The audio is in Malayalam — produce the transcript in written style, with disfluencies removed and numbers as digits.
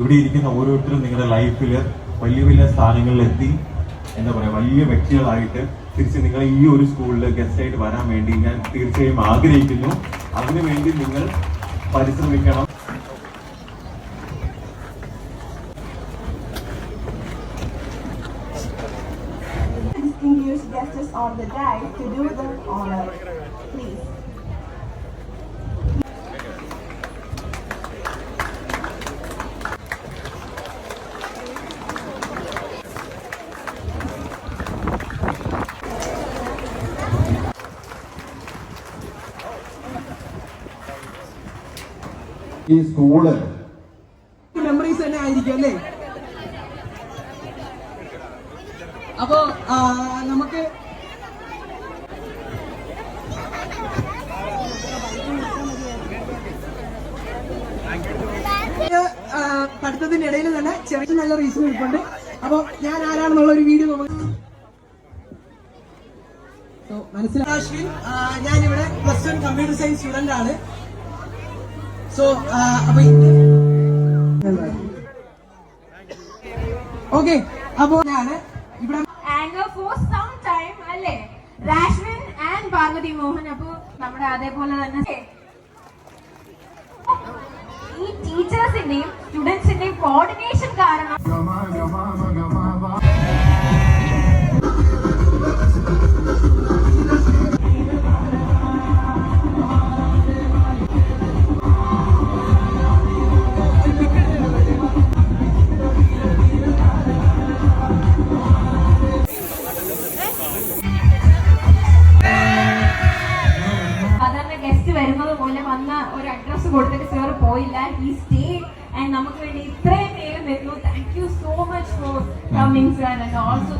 ഇവിടെ ഇരിക്കുന്ന ഓരോരുത്തരും നിങ്ങളുടെ ലൈഫിൽ വലിയ വലിയ സ്ഥാനങ്ങളിൽ എത്തി എന്താ പറയുക വലിയ വ്യക്തികളായിട്ട് തിരിച്ച് നിങ്ങൾ ഈ ഒരു സ്കൂളിൽ ഗസ്റ്റായിട്ട് വരാൻ വേണ്ടി ഞാൻ തീർച്ചയായും ആഗ്രഹിക്കുന്നു. അതിനുവേണ്ടി നിങ്ങൾ പരിശ്രമിക്കണം. Distinguished guests on the dais to do the honor, please. ഈ സ്കൂള് മെമ്മറീസ് തന്നെ ആയിരിക്കും അല്ലേ? അപ്പോ നമുക്ക് പഠിത്തത്തിന്റെ ഇടയിൽ തന്നെ ചെറിയ നല്ല റീസൺ ഇരിപ്പുണ്ട്. അപ്പൊ ഞാൻ ആരാണെന്നുള്ള ഒരു വീഡിയോ നമുക്ക് മനസ്സിലാക്കി. ഞാനിവിടെ +1 കമ്പ്യൂട്ടർ സയൻസ് സ്റ്റുഡന്റ് ആണ്. സോ അപ്പൊ ഓക്കെ, അപ്പോ ഞാന് ഇവിടെ for some time അല്ലേ രാഷ്വിൻ ആൻഡ് പാർവതി മോഹൻ. അപ്പൊ നമ്മുടെ അതേപോലെ തന്നെ ഈ ടീച്ചേഴ്സിന്റെയും സ്റ്റുഡൻസിന്റെയും കോർഡിനേഷൻ കാരണം വരുന്നത് പോലെ വന്ന ഒരു അഡ്രസ് കൊടുത്തിട്ട് സാർ പോയില്ല. ഹി സ്റ്റേഡ് ആൻഡ് നമുക്ക് വേണ്ടി ഇത്രയും പേര് വരുന്നു. Thank you so much for coming sir and also